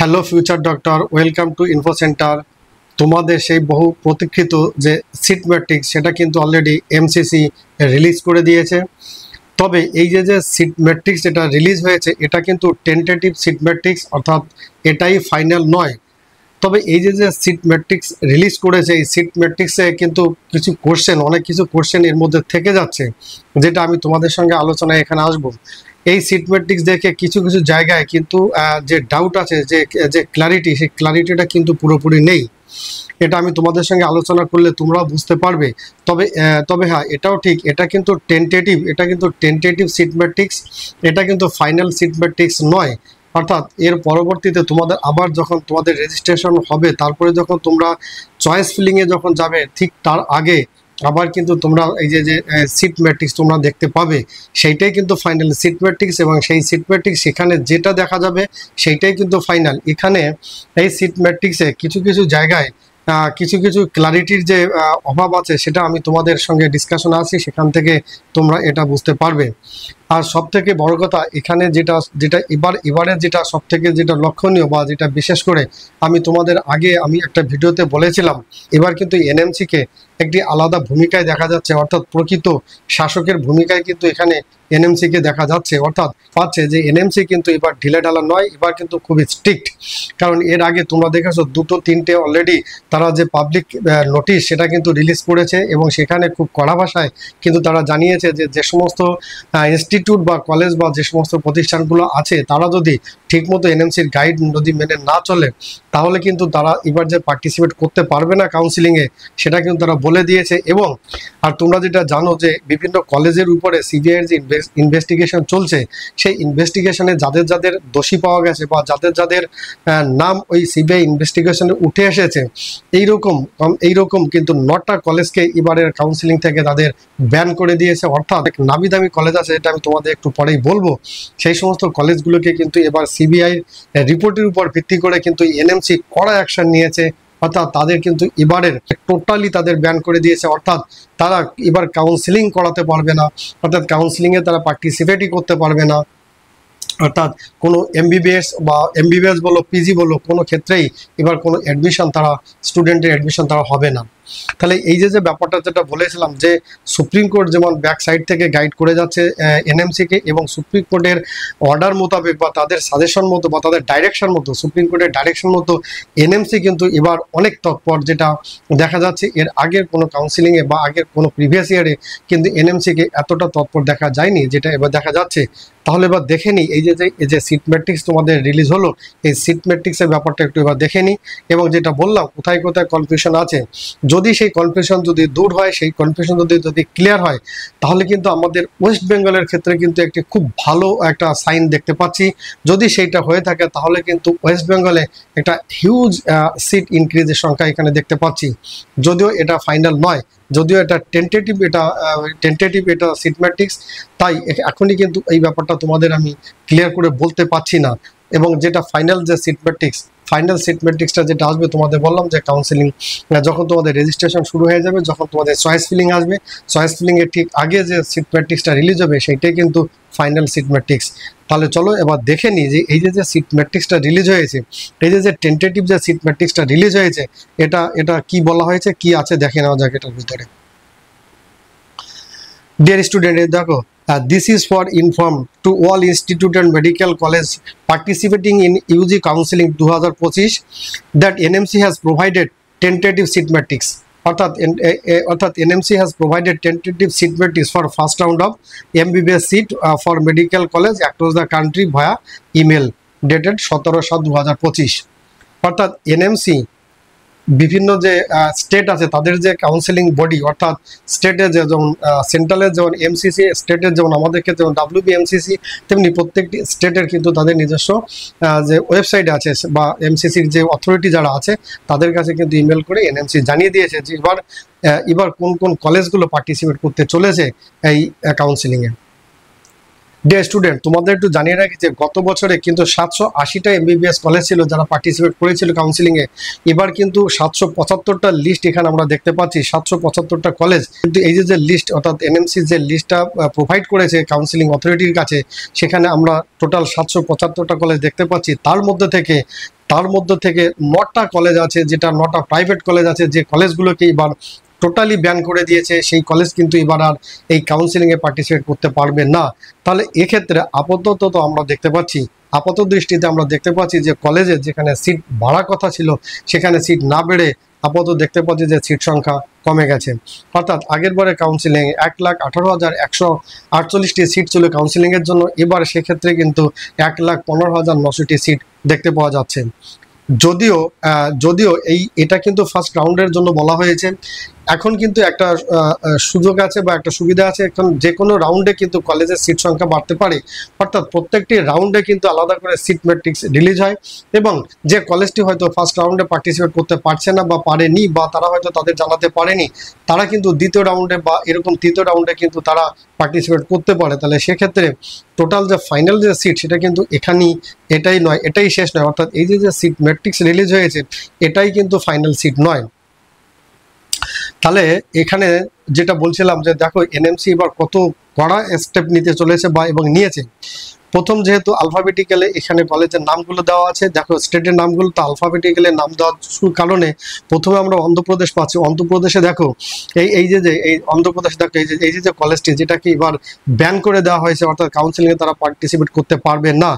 Hello future doctor, welcome to info centre. তোমাদের সেই বহু প্রতীক্ষিত যে সিট ম্যাট্রিক্স সেটা কিন্তু অলরেডি এমসিসি রিলিজ করে দিয়েছে। তবে এই যে সিট ম্যাট্রিক্স যেটা রিলিজ হয়েছে এটা কিন্তু টেন্টেটিভ সিট ম্যাট্রিক্স, অর্থাৎ এটাই ফাইনাল নয়। তবে এই যে সিট ম্যাট্রিক্স রিলিজ করেছে, এই সিট ম্যাট্রিক্সে কিন্তু অনেক কিছু কোশ্চেন এর মধ্যে থেকে যাচ্ছে, যেটা আমি তোমাদের সঙ্গে আলোচনায় এখানে আসবো। এই সিট ম্যাট্রিক্স দেখে কিছু কিছু জায়গায় কিন্তু যে ডাউট আছে, যে ক্লারিটি, সেই ক্লারিটিটা কিন্তু পুরোপুরি নেই। এটা আমি তোমাদের সঙ্গে আলোচনা করলে তোমরাও বুঝতে পারবে। তবে হ্যাঁ, এটাও ঠিক, এটা কিন্তু টেন্টেটিভ সিট ম্যাট্রিক্স, এটা কিন্তু ফাইনাল সিট ম্যাট্রিক্স নয়। অর্থাৎ এর পরবর্তীতে তোমাদের আবার যখন তোমাদের রেজিস্ট্রেশন হবে, তারপরে যখন তোমরা চয়েস ফিলিংয়ে যখন যাবে, ঠিক তার আগে আবার কিন্তু তোমরা এই যে সিট ম্যাট্রিক্স তোমরা দেখতে পাবে, সেইটাই কিন্তু ফাইনাল সিট ম্যাট্রিক্স। এবং সেই সিট ম্যাট্রিক্স সেখানে যেটা দেখা যাবে সেইটাই কিন্তু ফাইনাল। এখানে এই সিট ম্যাট্রিক্সে কিছু কিছু জায়গায় কিছু কিছু ক্লারিটির যে অভাব আছে, সেটা আমি তোমাদের সঙ্গে ডিসকাশন আসি, সেখান থেকে তোমরা এটা বুঝতে পারবে। আর সব থেকে বড় কথা, এখানে যেটা এবারে যেটা সব থেকে যেটা লক্ষণীয় বা যেটা বিশেষ করে আমি তোমাদের আগে একটা ভিডিওতে বলেছিলাম, এবার কিন্তু এনএমসিকে একটি আলাদা ভূমিকায় দেখা যাচ্ছে, অর্থাৎ প্রকৃত শাসকের ভূমিকায় কিন্তু এখানে এনএমসিকে দেখা যাচ্ছে। অর্থাৎ পাচ্ছে যে এনএমসি কিন্তু এবার ঢিলেঢালা নয়, এবার কিন্তু খুবই স্ট্রিক্ট। কারণ এর আগে তোমরা দেখেছো 2-3টে অলরেডি তারা যে পাবলিক নোটিশ সেটা কিন্তু রিলিজ করেছে, এবং সেখানে খুব কড়া ভাষায় কিন্তু তারা জানিয়েছে যে সমস্ত ইনস্টিটিউট বা কলেজ বা যে সমস্ত প্রতিষ্ঠানগুলো আছে, তারা যদি ঠিকমতো এনএমসির গাইড যদি মেনে না চলে, তাহলে কিন্তু তারা এবার যে পার্টিসিপেট করতে পারবে না কাউন্সিলিংয়ে, সেটা কিন্তু তারা বলে দিয়েছে। এবং আর তোমরা যেটা জানো যে বিভিন্ন কলেজের উপরে সিবিআইয়ের যে ইনভেস্টিগেশন চলছে, সেই ইনভেস্টিগেশনে যাদের দোষী পাওয়া গেছে বা যাদের নাম ওই সিবিআই ইনভেস্টিগেশনে উঠে এসেছে, এইরকম কিন্তু 9টা কলেজকে এবারের কাউন্সিলিং থেকে তাদের ব্যান করে দিয়েছে। অর্থাৎ নামি দামি কলেজ আছে, এটা আমি তোমাদের একটু পরেই বলবো, সেই সমস্ত কলেজগুলোকে কিন্তু এবার সিবিআই রিপোর্টের উপর ভিত্তি করে কিন্তু এনএমসি কড়া অ্যাকশন নিয়েছে। অর্থাৎ তাদের কিন্তু এবারের টোটালি তাদের ব্যান করে দিয়েছে। অর্থাৎ তারা এবার কাউন্সিলিং করাতে পারবে না, অর্থাৎ কাউন্সিলিংয়ে তারা পার্টিসিপেটই করতে পারবে না। অর্থাৎ কোনো এমবিবিএস বলো, পিজি বলো, কোনো ক্ষেত্রেই এবার কোনো স্টুডেন্টের অ্যাডমিশন তারা হবে না। তাহলে এই যে ব্যাপারটা যেটা বলেছিলাম, যে সুপ্রিম কোর্ট যেমন ব্যাক সাইড থেকে গাইড করে যাচ্ছে এনএমসিকে, এবং সুপ্রিম কোর্টের অর্ডার মোতাবেক বা তাদের সাজেশন মতো বা তাদের ডাইরেকশন মতো, সুপ্রিম কোর্টের ডাইরেকশন মতো এনএমসি কিন্তু এবার অনেক তৎপর। যেটা দেখা যাচ্ছে এর আগের কোনো কাউন্সিলিংয়ে বা আগের কোনো প্রিভিয়াস ইয়ারে কিন্তু এনএমসিকে এতটা তৎপর দেখা যায়নি, যেটা এবার দেখা যাচ্ছে। তাহলে এবার দেখে নিই, এই যে সিট ম্যাট্রিক্স তোমাদের রিলিজ হলো, এই সিট ম্যাট্রিক্সের ব্যাপারটা একটু এবার দেখে নিই। এবং যেটা বললাম, কোথায় কোথায় কনফিউশন আছে, যদি সেই কনফিউশন যদি দূর হয়, সেই কনফিউশন যদি ক্লিয়ার হয়, তাহলে কিন্তু আমাদের ওয়েস্ট বেঙ্গলের ক্ষেত্রে কিন্তু একটি খুব ভালো একটা সাইন দেখতে পাচ্ছি। যদি সেইটা হয়ে থাকে, তাহলে কিন্তু ওয়েস্ট বেঙ্গলে একটা হিউজ সিট ইনক্রিজের সংখ্যা এখানে দেখতে পাচ্ছি। যদিও এটা ফাইনাল নয়, যদিও এটা টেন্টেটিভ এটা সিট ম্যাট্রিক্স, তাই এখনই কিন্তু এই ব্যাপারটা তোমাদের আমি ক্লিয়ার করে বলতে পারছি না। এবং যেটা ফাইনাল সিট ম্যাট্রিক্সটা যেটা আসবে, তোমাদের বললাম যে কাউন্সিলিং যখন তোমাদের রেজিস্ট্রেশন শুরু হয়ে যাবে, যখন তোমাদের চয়েস ফিলিং আসবে, চয়েস ফিলিংয়ের ঠিক আগে যে সিট ম্যাট্রিক্সটা রিলিজ হবে, সেইটাই কিন্তু ফাইনাল সিট ম্যাট্রিক্স। তাহলে চলো এবার দেখে নিই যে এই যে সিট ম্যাট্রিক্সটা রিলিজ হয়েছে, এই যে টেন্টেটিভ যে সিট ম্যাট্রিক্সটা রিলিজ হয়েছে, এটা কি বলা হয়েছে, কি আছে দেখে নেওয়া যাক এটার ভিতরে। ডিয়ার স্টুডেন্ট, দেখো, this is for inform to all institute and medical college participating in UG counseling 2025 that NMC has provided tentative seat matrix. অর্থাৎ NMC has provided tentative seat matrix for first round of MBBS seat for medical college across the country via email dated 17/7/2025. অর্থাৎ NMC বিভিন্ন যে state আছে, তাদের যে counselling body, অর্থাৎ স্টেটে যেমন সেন্ট্রালের যেমন এমসিসি, স্টেটের যেমন আমাদের ক্ষেত্রে যেমন WBMCC, তেমনি প্রত্যেকটি স্টেটের কিন্তু তাদের নিজস্ব যে ওয়েবসাইট আছে বা এমসিসির যে অথরিটি যারা আছে, তাদের কাছে কিন্তু ইমেল করে এনএমসি জানিয়ে দিয়েছে যে এবার কোন কোন কলেজগুলো পার্টিসিপেট করতে চলেছে এই কাউন্সিলিংয়ে। ডিয়ার স্টুডেন্ট, তোমাদের একটু জানিয়ে রাখি যে গত বছরে কিন্তু 780টা এমবিবিএস কলেজ ছিল যারা পার্টিসিপেট করেছিল কাউন্সিলিংয়ে। এবার কিন্তু 775টা লিস্ট এখানে আমরা দেখতে পাচ্ছি, 775টা কলেজ। কিন্তু এই যে লিস্ট অর্থাৎ এনএমসি যে লিস্টটা প্রোভাইড করেছে কাউন্সিলিং অথরিটির কাছে, সেখানে আমরা টোটাল 775টা কলেজ দেখতে পাচ্ছি। তার মধ্যে থেকে 9টা কলেজ আছে, যেটা 9টা প্রাইভেট কলেজ আছে, যে কলেজগুলোকে এবার টোটালি ব্যান করে দিয়েছে। সেই কলেজ কিন্তু এবার আর এই কাউন্সিলিংয়ে পার্টিসিপেট করতে পারবে না। তাহলে এক্ষেত্রে আপাতত তো আমরা দেখতে পাচ্ছি, আপাত দৃষ্টিতে আমরা দেখতে পাচ্ছি যে কলেজে যেখানে সিট বাড়ার কথা ছিল সেখানে সিট না বেড়ে আপাতত দেখতে পাচ্ছি যে সিট সংখ্যা কমে গেছে। অর্থাৎ আগের বারে কাউন্সিলিং 1,18,148টি সিট ছিল কাউন্সিলিংয়ের জন্য, এবার সেক্ষেত্রে কিন্তু 1,15,900টি সিট দেখতে পাওয়া যাচ্ছে। যদিও এটা কিন্তু ফার্স্ট রাউন্ডের জন্য বলা হয়েছে। এখন কিন্তু একটা সুযোগ আছে বা একটা সুবিধা আছে, এখন যে কোনো রাউন্ডে কিন্তু কলেজের সিট সংখ্যা বাড়তে পারে। অর্থাৎ প্রত্যেকটি রাউন্ডে কিন্তু আলাদা করে সিট ম্যাট্রিক্স রিলিজ হয়, এবং যে কলেজটি হয়তো ফার্স্ট রাউন্ডে পার্টিসিপেট করতে পারছে না বা পারেনি, বা তারা হয়তো তাদের জানাতে পারেনি, তারা কিন্তু দ্বিতীয় রাউন্ডে বা এরকম তৃতীয় রাউন্ডে কিন্তু তারা পার্টিসিপেট করতে পারে। তাহলে সেক্ষেত্রে টোটাল যে ফাইনাল যে সিট সেটা কিন্তু এটাই নয়, এটাই শেষ নয়। অর্থাৎ এই যে সিট ম্যাট্রিক্স রিলিজ হয়েছে এটাই কিন্তু ফাইনাল সিট নয়। তাহলে এখানে যেটা বলছিলাম যে দেখো এনএমসি এবার কত কড়া স্টেপ নিতে চলেছে বা এবং নিয়েছে। প্রথম যেহেতু আলফাবেটিক্যালে এখানে কলেজের নামগুলো দেওয়া আছে, দেখো স্টেটের নামগুলো তো আলফাবেটিক্যালে নাম দেওয়ার কারণে প্রথমে আমরা অন্ধ্রপ্রদেশ পাচ্ছি। অন্ধ্রপ্রদেশে দেখো এই অন্ধ্রপ্রদেশ দেখো এই যে কলেজটি যেটাকে এবার ব্যান করে দেওয়া হয়েছে, অর্থাৎ কাউন্সিলিংয়ে তারা পার্টিসিপেট করতে পারবে না।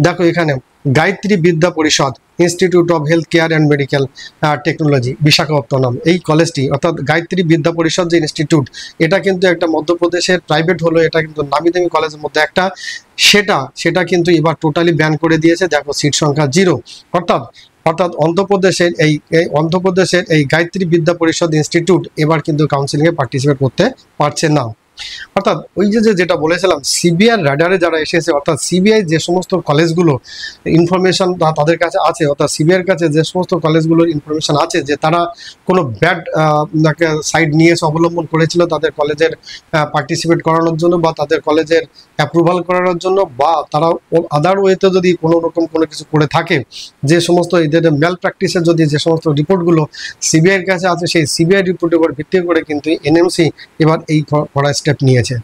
দেখো এখানে গায়ত্রী বিদ্যা পরিষদ institute of health care and medical technology, Visakhapatnam, এই কলেজটি অর্থাৎ গায়ত্রী বিদ্যা পরিষদ যে ইনস্টিটিউট, এটা কিন্তু একটা মধ্যপ্রদেশের প্রাইভেট হলো, এটা কিন্তু নামি দামি কলেজের মধ্যে একটা। সেটা কিন্তু এবার টোটালি ব্যান করে দিয়েছে। দেখো সিট সংখ্যা 0। অর্থাৎ অন্ধ্রপ্রদেশের এই গায়ত্রী বিদ্যা পরিষদ ইনস্টিটিউট এবার কিন্তু কাউন্সিলিংয়ে পার্টিসিপেট করতে পারছে না। অর্থাৎ ওই যেটা বলেছিলাম, সিবিআই রাডারে যারা এসেছে, অর্থাৎ সিবিআই যে সমস্ত কলেজগুলো ইনফরমেশন তাদের কাছে আছে, অর্থাৎ সিবিআইয়ের কাছে যে সমস্ত কলেজগুলোর ইনফরমেশন আছে যে তারা কোনো ব্যাড সাইড নিয়েছে, অবলম্বন করেছিল তাদের কলেজের পার্টিসিপেট করানোর জন্য বা তাদের কলেজের অ্যাপ্রুভাল করানোর জন্য, বা তারা আদার ওয়েতে যদি কোনো রকম কোনো কিছু করে থাকে, যে সমস্ত এদের ম্যাল প্র্যাকটিসের যদি যে সমস্ত রিপোর্টগুলো সিবিআইয়ের কাছে আছে, সেই সিবিআই রিপোর্টের উপর ভিত্তি করে কিন্তু এনএমসি এবার এই কড়া স্টেপ নিয়েছে।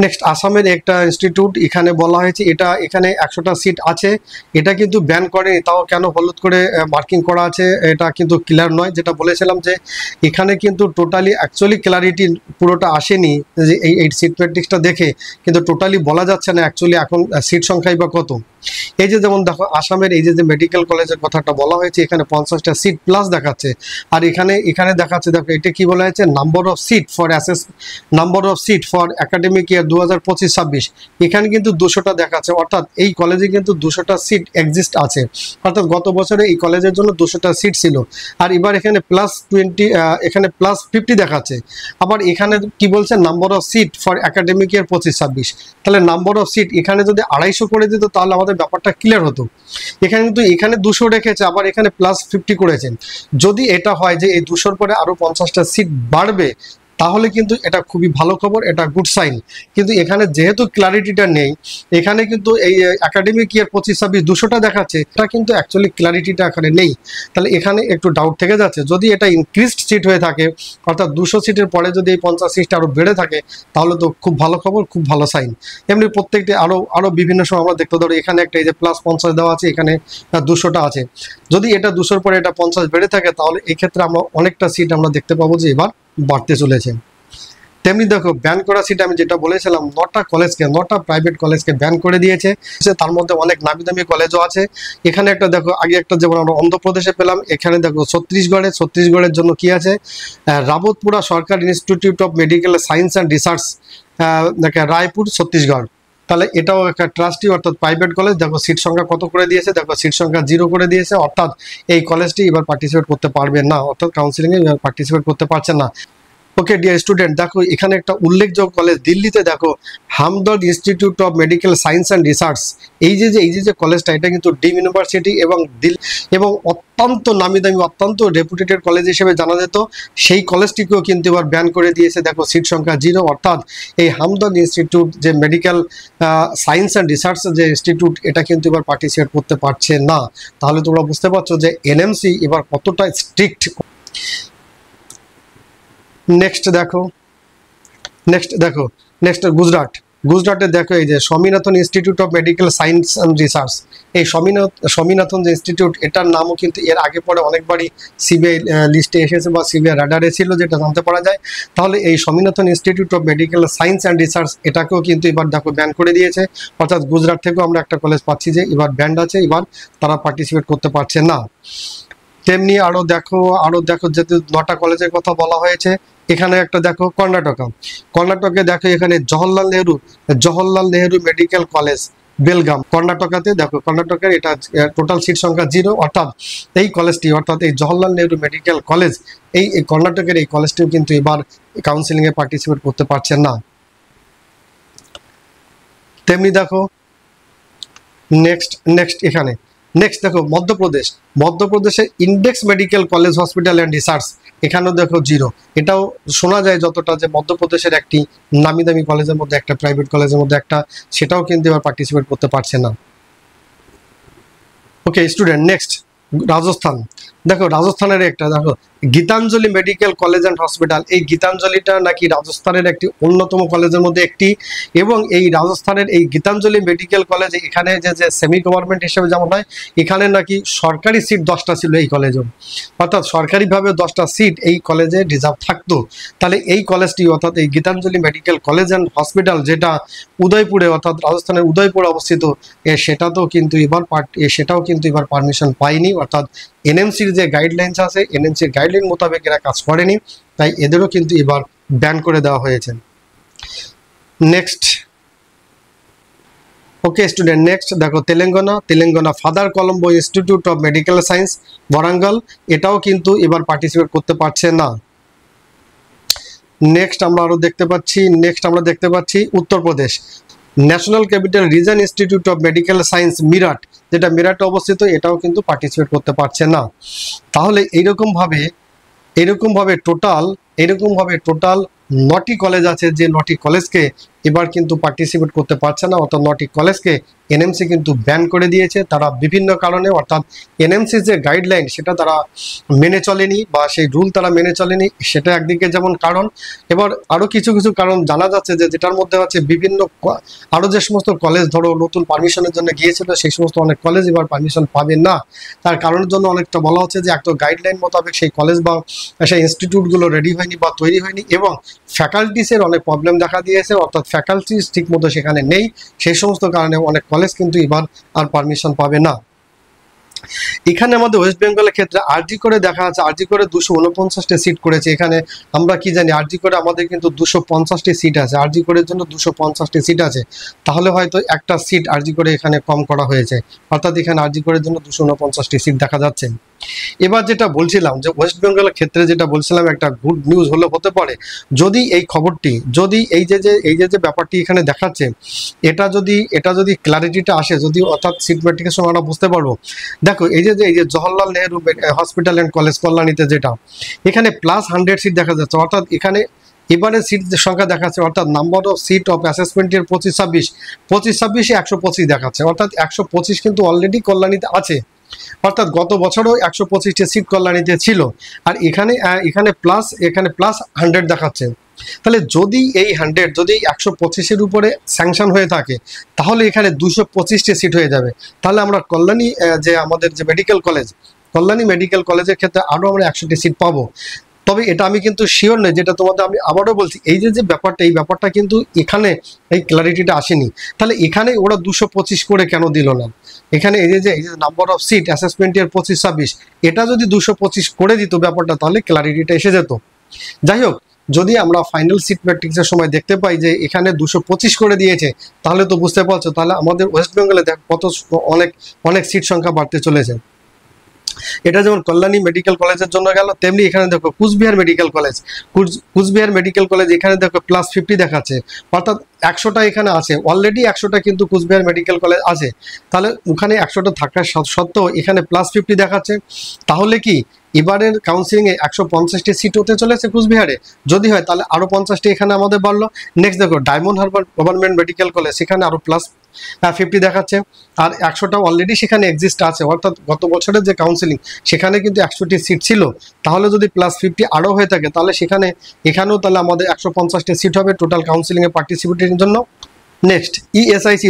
নেক্সট আসামের একটা ইনস্টিটিউট, এখানে বলা হয়েছে এখানে 100টা সিট আছে, এটা কিন্তু ব্যান করেনি, তাও কেন হলুদ করে মার্কিং করা আছে এটা কিন্তু ক্লিয়ার নয়। যেটা বলেছিলাম যে এখানে কিন্তু টোটালি অ্যাকচুয়ালি ক্লারিটি পুরোটা আসেনি, যে এই সিট ম্যাট্রিক্সটা দেখে কিন্তু টোটালি বলা যাচ্ছে না অ্যাকচুয়ালি এখন সিট সংখ্যাই বা কত। এই যে যেমন দেখো আসামের এই যে মেডিকেল কলেজের কথাটা বলা হয়েছে, এখানে 50টা সিট প্লাস দেখাচ্ছে। আর এখানে দেখাচ্ছে, দেখো এটা কি বলা হয়েছে, number of seat for academic year 2025-26, এখানে কিন্তু 200টা দেখাচ্ছে। অর্থাৎ এই কলেজে কিন্তু 200টা সিট এক্সিস্ট আছে। অর্থাৎ গত বছরে এই কলেজের জন্য 200টা সিট ছিল, আর এবার এখানে +50 দেখাচ্ছে। আবার এখানে কি বলছে, number of seat for academic year 25-26। তাহলে নাম্বার অফ সিট এখানে যদি 250 করে দিত তাহলে আমাদের ব্যাপারটা ক্লিয়ার হতো। এখানে 200 রেখেছে, আবার এখানে +50 করেছেন। যদি এটা হয় যে এই 200-র পরে আরো 50টা সিট বাড়বে, তাহলে কিন্তু এটা খুবই ভালো খবর, এটা গুড সাইন। কিন্তু এখানে যেহেতু ক্লারিটিটা নেই, এখানে কিন্তু এই একাডেমিক ইয়ার 25-26 200টা দেখাচ্ছে, এটা কিন্তু অ্যাকচুয়ালি ক্লারিটিটা এখানে নেই। তাহলে এখানে একটু ডাউট থেকে যাচ্ছে। যদি এটা ইনক্রিজড সিট হয়ে থাকে, অর্থাৎ 200 সিটের পরে যদি এই 50 সিটটা আরও বেড়ে থাকে, তাহলে তো খুব ভালো খবর, খুব ভালো সাইন। এমনি প্রত্যেকটি আরও বিভিন্ন সময় আমরা দেখতে ধরো এখানে একটা এই যে +50 দেওয়া আছে, এখানে 200টা আছে। যদি এটা 200-র পরে এটা 50 বেড়ে থাকে, তাহলে এক্ষেত্রে আমরা অনেকটা সিট আমরা দেখতে পাবো যে এবার বাড়তে চলেছে। তেমনি দেখো ব্যান করা সিট আমি যেটা বলেছিলাম, 9টা প্রাইভেট কলেজকে ব্যান করে দিয়েছে। তার মধ্যে অনেক নামি দামি কলেজও আছে। এখানে একটা দেখো, আগে একটা যেমন আমরা অন্ধ্রপ্রদেশে পেলাম, এখানে দেখো ছত্তিশগড়ের জন্য কি আছে, Rawatpura Sarkar institute of medical science and research, Raipur, Chhattisgarh. তাহলে এটাও একটা ট্রাস্টি অর্থাৎ প্রাইভেট কলেজ। দেখো সিট সংখ্যা কত করে দিয়েছে, দেখো সিট সংখ্যা 0 করে দিয়েছে। অর্থাৎ এই কলেজটি এবার পার্টিসিপেট করতে পারবে না, অর্থাৎ কাউন্সিলিংয়ে এবার পার্টিসিপেট করতে পারছে না। ওকে ডিয়ার স্টুডেন্ট, দেখো এখানে একটা উল্লেখযোগ্য কলেজ দিল্লিতে, দেখো Hamdard institute of medical science and research, এই যে কলেজটা, এটা কিন্তু ডিম ইউনিভার্সিটি এবং অত্যন্ত নামি দামি অত্যন্ত রেপুটেটেড কলেজ হিসেবে জানা যেত। সেই কলেজটিকেও কিন্তু এবার ব্যান করে দিয়েছে। দেখো সিট সংখ্যা 0, অর্থাৎ এই হামদর্দ ইনস্টিটিউট যে মেডিকেল সায়েন্স অ্যান্ড রিসার্চ যে ইনস্টিটিউট, এটা কিন্তু এবার পার্টিসিপেট করতে পারছে না। তাহলে তোমরা বুঝতে পারছো যে এনএমসি এবার কতটা স্ট্রিক্ট। নেক্সট দেখো গুজরাটে দেখো এই যে Swaminathan institute of medical science and research. এই স্বামীনাথন যে ইনস্টিটিউট, এটার নামও কিন্তু এর আগে পরে অনেকবারই সিবিআই লিস্টে এসেছে বা সিবিআই রাডারে ছিল, যেটা জানতে পারা যায়। তাহলে এই Swaminathan institute of medical science and research, এটাকেও কিন্তু এবার দেখো ব্যান করে দিয়েছে। অর্থাৎ গুজরাট থেকেও আমরা একটা কলেজ পাচ্ছি যে এবার ব্যান্ড আছে, এবার তারা পার্টিসিপেট করতে পারছে না। তেমনি আরো দেখো যেহেতু 9টা কলেজের কথা বলা হয়েছে, এখানে একটা দেখো কর্ণাটকে দেখো এখানে জওহরলাল নেহেরু মেডিকেল কলেজ বেলগাম, কর্ণাটকাতে দেখো, কর্ণাটকের এটা টোটাল সিট সংখ্যা 0, অর্থাৎ এই কলেজটি, অর্থাৎ এই জওহরলাল নেহেরু মেডিকেল কলেজ, এই কর্ণাটকের এই কলেজটিও কিন্তু এবার কাউন্সিলিং এ পার্টিসিপেট করতে পারছেন না। তেমনি দেখো নেক্সট দেখো মধ্যপ্রদেশের index medical college hospital and research, এখানেও দেখো 0। এটাও শোনা যায় যতটা যে মধ্যপ্রদেশের একটি নামি দামি কলেজের মধ্যে একটা, প্রাইভেট কলেজের মধ্যে একটা, সেটাও কিন্তু এবার পার্টিসিপেট করতে পারছে না। ওকে স্টুডেন্ট, নেক্সট রাজস্থান। দেখো রাজস্থানের একটা দেখো Gitanjali medical college and hospital. এই গীতাঞ্জলিটা নাকি রাজস্থানের একটি অন্যতম কলেজের মধ্যে একটি, এবং এই রাজস্থানের এই গীতাঞ্জলি মেডিকেল কলেজ, এখানে যে সেমি গভর্নমেন্ট হিসেবে যেমন হয়, এখানে নাকি সরকারি সিট 10টা ছিল এই কলেজও, অর্থাৎ সরকারিভাবে 10টা সিট এই কলেজে রিজার্ভ থাকতো। তাহলে এই কলেজটি, অর্থাৎ এই Gitanjali medical college and hospital, যেটা উদয়পুরে, অর্থাৎ রাজস্থানের উদয়পুরে অবস্থিত, সেটাও কিন্তু এবার পারমিশন পায়নি। অর্থাৎ এনএমসির যে গাইডলাইন্স আছে, এনএমসির গাইডলাইন মোতাবেক এরা কাজ করেনি, তাই এদেরও কিন্তু এবার ব্যান করে দেওয়া হয়েছে। নেক্সট ওকে স্টুডেন্ট, নেক্সট দেখো Telangana father Colombo institute of medical science Warangal, এটাও কিন্তু এবার পার্টিসিপেট করতে পারছে না। নেক্সট আমরা দেখতে পাচ্ছি Uttar Pradesh national capital reason institute of medical science Meerut, যেটা মিরাটে অবস্থিত, এটাও কিন্তু পার্টিসিপেট করতে পারছে না। তাহলে এইরকম ভাবে টোটাল 9টি কলেজ আছে, যে 9টি কলেজকে এবার কিন্তু পার্টিসিপেট করতে পারছে না, অর্থাৎ 9টি কলেজকে এনএমসি কিন্তু ব্যান করে দিয়েছে। তারা বিভিন্ন কারণে, অর্থাৎ এনএমসি যে গাইডলাইন সেটা তারা মেনে চলেনি, বা সেই রুল তারা মেনে চলেনি, সেটা একদিকে যেমন কারণ। এবার আরও কিছু কারণ জানা যাচ্ছে, যেটার মধ্যে হচ্ছে বিভিন্ন আরও যে সমস্ত কলেজ ধরো নতুন পারমিশনের জন্য গিয়েছিল, সেই সমস্ত অনেক কলেজ এবার পারমিশন পাবে না। তার কারণের জন্য অনেকটা বলা হচ্ছে যে একটা গাইডলাইন মোতাবেক সেই কলেজ বা সেই ইনস্টিটিউটগুলো রেডি হয়নি বা তৈরি হয়নি, এবং ফ্যাকাল্টিসের অনেক প্রবলেম দেখা দিয়েছে, অর্থাৎ ফ্যাকাল্টিস ঠিক মতো সেখানে নেই। সেই সমস্ত কারণে অনেক কলেজ কিন্তু এবার আর পারমিশন পাবে না। এখানে আমাদের ওয়েস্ট বেঙ্গলের ক্ষেত্রে আরজি করে দেখা যাচ্ছে, আরজি করে 249টি সিট করেছে। এখানে আমরা কি জানি, আরজি করে আমাদের কিন্তু 250টি সিট আছে, আরজি করের জন্য 250টি সিট আছে। তাহলে হয়তো একটা সিট আরজি করে এখানে কম করা হয়েছে, অর্থাৎ এখানে আরজি করের জন্য 249টি সিট দেখা যাচ্ছে। এবার যেটা বলছিলাম যে ওয়েস্ট বেঙ্গলের ক্ষেত্রে যেটা বলছিলাম, একটা গুড নিউজ হতে পারে যদি এই খবরটি, যদি এই যে ব্যাপারটি এখানে দেখাচ্ছে, এটা যদি ক্লারিটিটা আসে, যদি অর্থাৎ সিট ম্যাট্রিকের সময় আমরা বুঝতে পারবো। দেখো এই যে Jawaharlal Nehru hospital and college কল্যাণীতে, যেটা এখানে +100 সিট দেখা যাচ্ছে, অর্থাৎ এখানে এবারে সিট সংখ্যা দেখাচ্ছে, অর্থাৎ নাম্বার অফ সিট অফ অ্যাসেসমেন্টের 25-26 125 দেখাচ্ছে, অর্থাৎ 125 কিন্তু অলরেডি কল্যাণীতে আছে। অর্থাৎ গত বছরও 125টি সিট কল্যাণীতে ছিল, আর এখানে +100 দেখাচ্ছে। তাহলে যদি এই 125-এর উপরে স্যাংশন হয়ে থাকে, তাহলে এখানে 225টি সিট হয়ে যাবে। তাহলে আমরা কল্যাণী যে আমাদের যে কল্যাণী মেডিকেল কলেজের ক্ষেত্রে আরও আমরা 100টি সিট পাবো। তবে এটা আমি কিন্তু শিওর নই, যেটা তোমাদের আমি আবারও বলছি, এই যে ব্যাপারটা, এই ব্যাপারটা কিন্তু এখানে এই ক্লারিটিটা আসেনি। তাহলে এখানে ওরা 225 করে কেন দিল না? এখানে এই যে নাম্বার অফ সিট অ্যাসেসমেন্টের 25-26, এটা যদি 225 করে দিত ব্যাপারটা, তাহলে ক্লারিটিটা এসে যেত। যাই হোক, যদি আমরা ফাইনাল সিট ম্যাট্রিক্সের সময় দেখতে পাই যে এখানে 225 করে দিয়েছে, তাহলে তো বুঝতে পারছো, তাহলে আমাদের ওয়েস্ট বেঙ্গলে কত অনেক সিট সংখ্যা বাড়তে চলেছে। এটা যেমন কল্যাণী মেডিকেল কলেজের জন্য গেল, তেমনি এখানে দেখো Cooch Behar medical college, Cooch Behar medical college এখানে দেখো +50 দেখাচ্ছে, অর্থাৎ 100টা এখানে আছে অলরেডি, 100টা কিন্তু কুচবিহার মেডিকেল কলেজ আছে। তাহলে ওখানে 100টা থাকার সত্ত্বেও এখানে +50 দেখাচ্ছে। তাহলে কি এবারের কাউন্সিলিংয়ে 150টি সিট হতে চলেছে কুচবিহারে? যদি হয় তাহলে আরও 50টি এখানে আমাদের বাড়লো। নেক্সট দেখো diamond Harbour government medical college, সেখানে আরও +50 দেখাচ্ছে, আর 100টা অলরেডি সেখানে এক্সিস্ট আছে, অর্থাৎ গত বছরের যে কাউন্সিলিং সেখানে কিন্তু 100টি সিট ছিল। তাহলে যদি +50 আরও হয়ে থাকে তাহলে এখানেও তাহলে আমাদের 150টি সিট হবে টোটাল কাউন্সিলিংয়ে পার্টিসিপেটের জন্য। নেক্সট ইএসআইসি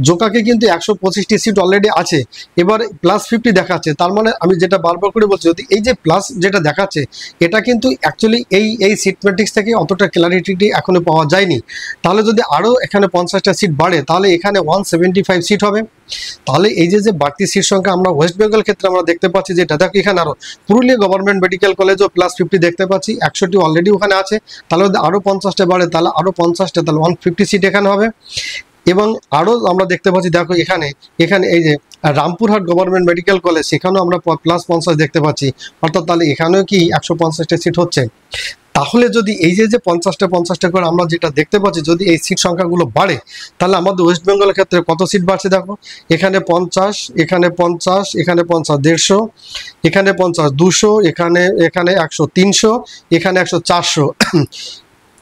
জোকাকে কিন্তু 125টি সিট অলরেডি আছে, এবার +50 দেখাচ্ছে। তার মানে আমি যেটা বারবার করে বলছি, যদি এই যে প্লাস যেটা দেখাচ্ছে এটা কিন্তু অ্যাকচুয়ালি এই সিট ম্যাট্রিক্স থেকে অতটা ক্লারিটি এখনো পাওয়া যায়নি। তাহলে যদি আরও এখানে 50টা সিট বাড়ে তাহলে এখানে 175 সিট হবে। তাহলে এই যে বাড়তি সিট সংখ্যা আমরা ওয়েস্ট বেঙ্গল ক্ষেত্রে আমরা দেখতে পাচ্ছি, যে দেখো এখানে আরও পুরুলিয়া গভর্নমেন্ট মেডিকেল কলেজও +50 দেখতে পাচ্ছি, 100টি অলরেডি ওখানে আছে। তাহলে যদি আরও 50টা বাড়ে তাহলে আরও 50টা, তাহলে 150 সিট এখানে হবে। এবং আরও আমরা দেখতে পাচ্ছি, দেখো এখানে এই যে রামপুরহাট গভর্নমেন্ট মেডিকেল কলেজ, সেখানেও আমরা +50 দেখতে পাচ্ছি, অর্থাৎ তাহলে এখানেও কি 150টা সিট হচ্ছে। তাহলে যদি এই যে 50টা করে আমরা যেটা দেখতে পাচ্ছি, যদি এই সিট সংখ্যাগুলো বাড়ে তাহলে আমাদের ওয়েস্ট বেঙ্গলের ক্ষেত্রে কত সিট বাড়ছে দেখো, এখানে 50, এখানে 50, এখানে 50, 150, এখানে 50, 200, এখানে 100, 300, এখানে 100, 400।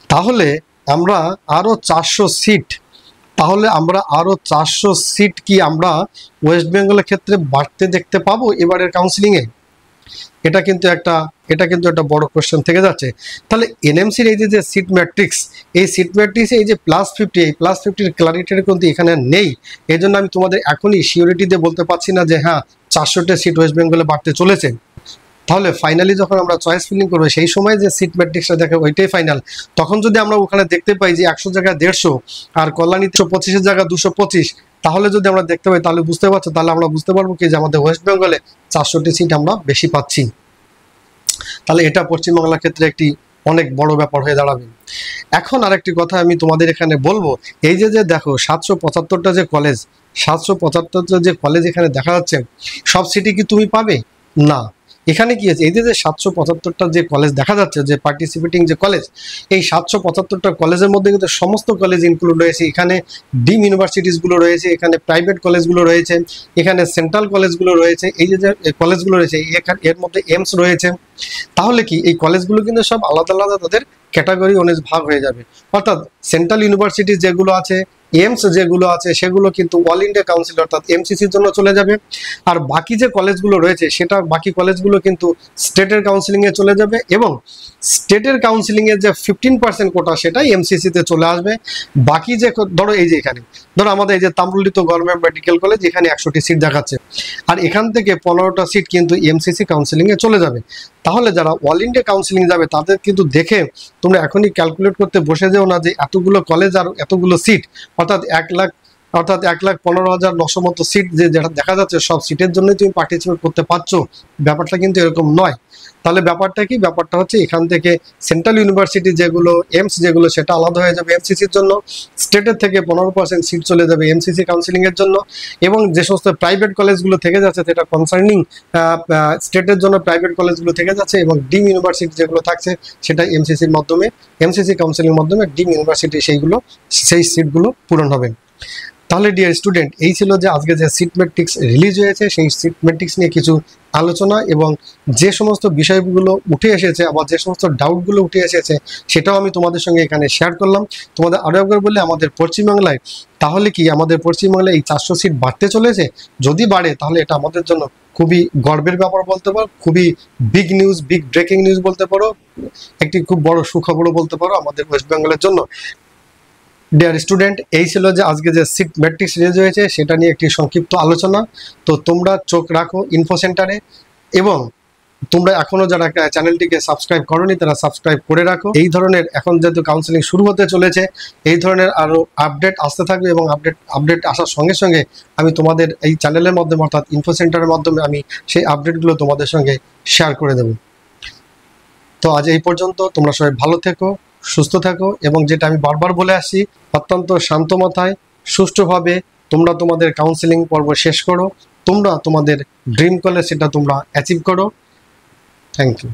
তাহলে আমরা আরও 400 সিট, কি আমরা ওয়েস্ট বেঙ্গলের ক্ষেত্রে বাড়তে দেখতে পাবো এবারের কাউন্সিলিংয়ে? এটা কিন্তু একটা বড় কোশ্চেন থেকে যাচ্ছে। তাহলে এনএমসির এই যে সিট ম্যাট্রিক্স, এই সিট ম্যাট্রিক্সে এই যে +50, এই +50-র ক্লারিটিটা কিন্তু এখানে নেই। এই জন্য আমি তোমাদের এখনই সিওরিটি দিয়ে বলতে পারছি না যে হ্যাঁ 400টা সিট ওয়েস্ট বেঙ্গলে বাড়তে চলেছে। তাহলে ফাইনালি যখন আমরা চয়েস ফিলিং করবো সেই সময় যে সিট ম্যাট্রিক্সটা দেখে ওইটাই ফাইনাল। তখন যদি আমরা ওখানে দেখতে পাই যে 100 জায়গায় 150 আর কল্যাণীতে 125-এর জায়গায় 225, তাহলে যদি আমরা দেখতে পাই তাহলে বুঝতে পারছো, তাহলে আমরা বুঝতে পারবো কি যে আমাদের ওয়েস্ট বেঙ্গলে 400টি সিট আমরা বেশি পাচ্ছি। তাহলে এটা পশ্চিমবাংলার ক্ষেত্রে একটি অনেক বড় ব্যাপার হয়ে দাঁড়াবে। এখন আরেকটি কথা আমি তোমাদের এখানে বলবো, এই যে দেখো 775টা যে কলেজ এখানে দেখা যাচ্ছে, সব সিটি কি তুমি পাবে না। এখানে কি আছে, এই যে 775টা যে কলেজ দেখা যাচ্ছে, যে পার্টিসিপেটিং যে কলেজ, এই 775টা কলেজের মধ্যে কিন্তু সমস্ত কলেজ ইনক্লুড রয়েছে। এখানে ডিম ইউনিভার্সিটিসগুলো রয়েছে, এখানে প্রাইভেট কলেজগুলো রয়েছে, এখানে সেন্ট্রাল কলেজগুলো রয়েছে, এই যে কলেজগুলো রয়েছে এর মধ্যে এইমস রয়েছে। তাহলে কি এই কলেজগুলো কিন্তু সব আলাদা আলাদা তাদের ক্যাটাগরি অনুযায়ী ভাগ হয়ে যাবে, অর্থাৎ সেন্ট্রাল ইউনিভার্সিটি যেগুলো আছে, এইমস যেগুলো আছে, সেগুলো কিন্তু অল ইন্ডিয়া কাউন্সিল অর্থাৎ এমসিসির জন্য চলে যাবে। আর বাকি যে কলেজগুলো রয়েছে বাকি কলেজগুলো কিন্তু স্টেটের কাউন্সিলিংয়ে চলে যাবে, এবং স্টেটের কাউন্সিলিংয়ের যে 15% কোটা সেটাই এমসিসিতে চলে আসবে। বাকি যে ধরো আমাদের এই যে তাম্রলিপ্ত গভর্নমেন্ট মেডিকেল কলেজ, এখানে 100টি সিট দেখাচ্ছে, আর এখান থেকে 15টা সিট কিন্তু এমসিসি কাউন্সিলিংয়ে চলে যাবে। তাহলে যারা অল ইন্ডিয়া কাউন্সিলিং যাবে তাদের কিন্তু দেখে তোমরা এখনই ক্যালকুলেট করতে বসে যেও না যে এতগুলো কলেজ আর এতগুলো সিট, অর্থাৎ 1,15,900 মতো সিট যেটা দেখা যাচ্ছে, সব সিটের জন্যই তুমি পার্টিসিপেট করতে পারছো, ব্যাপারটা কিন্তু এরকম নয়। তাহলে ব্যাপারটা হচ্ছে এখান থেকে সেন্ট্রাল ইউনিভার্সিটি যেগুলো, এইমস যেগুলো, সেটা আলাদা হয়ে যাবে এমসিসির জন্য, স্টেটের থেকে 15% সিট চলে যাবে এমসিসি কাউন্সিলিংয়ের জন্য, এবং যে সমস্ত প্রাইভেট কলেজগুলো থেকে যাচ্ছে সেটা কনসার্নিং স্টেটের জন্য প্রাইভেট কলেজগুলো থেকে যাচ্ছে, এবং ডিম ইউনিভার্সিটি যেগুলো থাকছে সেটা এমসিসি কাউন্সিলিংয়ের মাধ্যমে ডিম ইউনিভার্সিটি সেই সিটগুলো পূরণ হবে। তাহলে ডিয়ার স্টুডেন্ট, এই ছিল যে আজকে যে সিট ম্যাট্রিক্স রিলিজ হয়েছে, সেই সিট ম্যাট্রিক্স নিয়ে কিছু আলোচনা, এবং যে সমস্ত বিষয়গুলো উঠে এসেছে, আবার যে সমস্ত ডাউটগুলো উঠে এসেছে, সেটাও আমি তোমাদের সঙ্গে এখানে শেয়ার করলাম। তোমাদের আরও একবার বললে, আমাদের পশ্চিমবাংলায় এই 400 সিট বাড়তে চলেছে। যদি বাড়ে তাহলে এটা আমাদের জন্য খুবই গর্বের ব্যাপার বলতে পারো, খুবই বিগ ব্রেকিং নিউজ বলতে পারো, একটি খুব বড় সুখবরও বলতে পারো আমাদের ওয়েস্ট বেঙ্গলের জন্য। ডিয়ার স্টুডেন্ট, এই ছিল যে আজকে যে সিট ম্যাট্রিক্স রিলিজ হয়েছে সেটা নিয়ে একটি সংক্ষিপ্ত আলোচনা। তো তোমরা চোখ রাখো ইনফো সেন্টারে, এবং তোমরা এখনো যারা চ্যানেলটিকে সাবস্ক্রাইব করোনি তারা সাবস্ক্রাইব করে রাখো। এই ধরনের এখন যেহেতু কাউন্সিলিং শুরু হতে চলেছে, এই ধরনের আরও আপডেট আসতে থাকবে, এবং আপডেট আসার সঙ্গে সঙ্গে আমি তোমাদের এই চ্যানেলের মাধ্যমে অর্থাৎ ইনফো সেন্টারের মাধ্যমে আমি সেই আপডেটগুলো তোমাদের সঙ্গে শেয়ার করে দেব। তো আজ এই পর্যন্ত, তোমরা সবাই ভালো থেকো, সুস্থ থাকো, এবং যেটা আমি বারবার বলে আসি, অত্যন্ত শান্ত মাথায় সুষ্ঠুভাবে তোমরা তোমাদের কাউন্সিলিং পর্ব শেষ করো। তোমরা তোমাদের ড্রিম কলেজ সেটা তোমরা অ্যাচিভ করো। Thank you.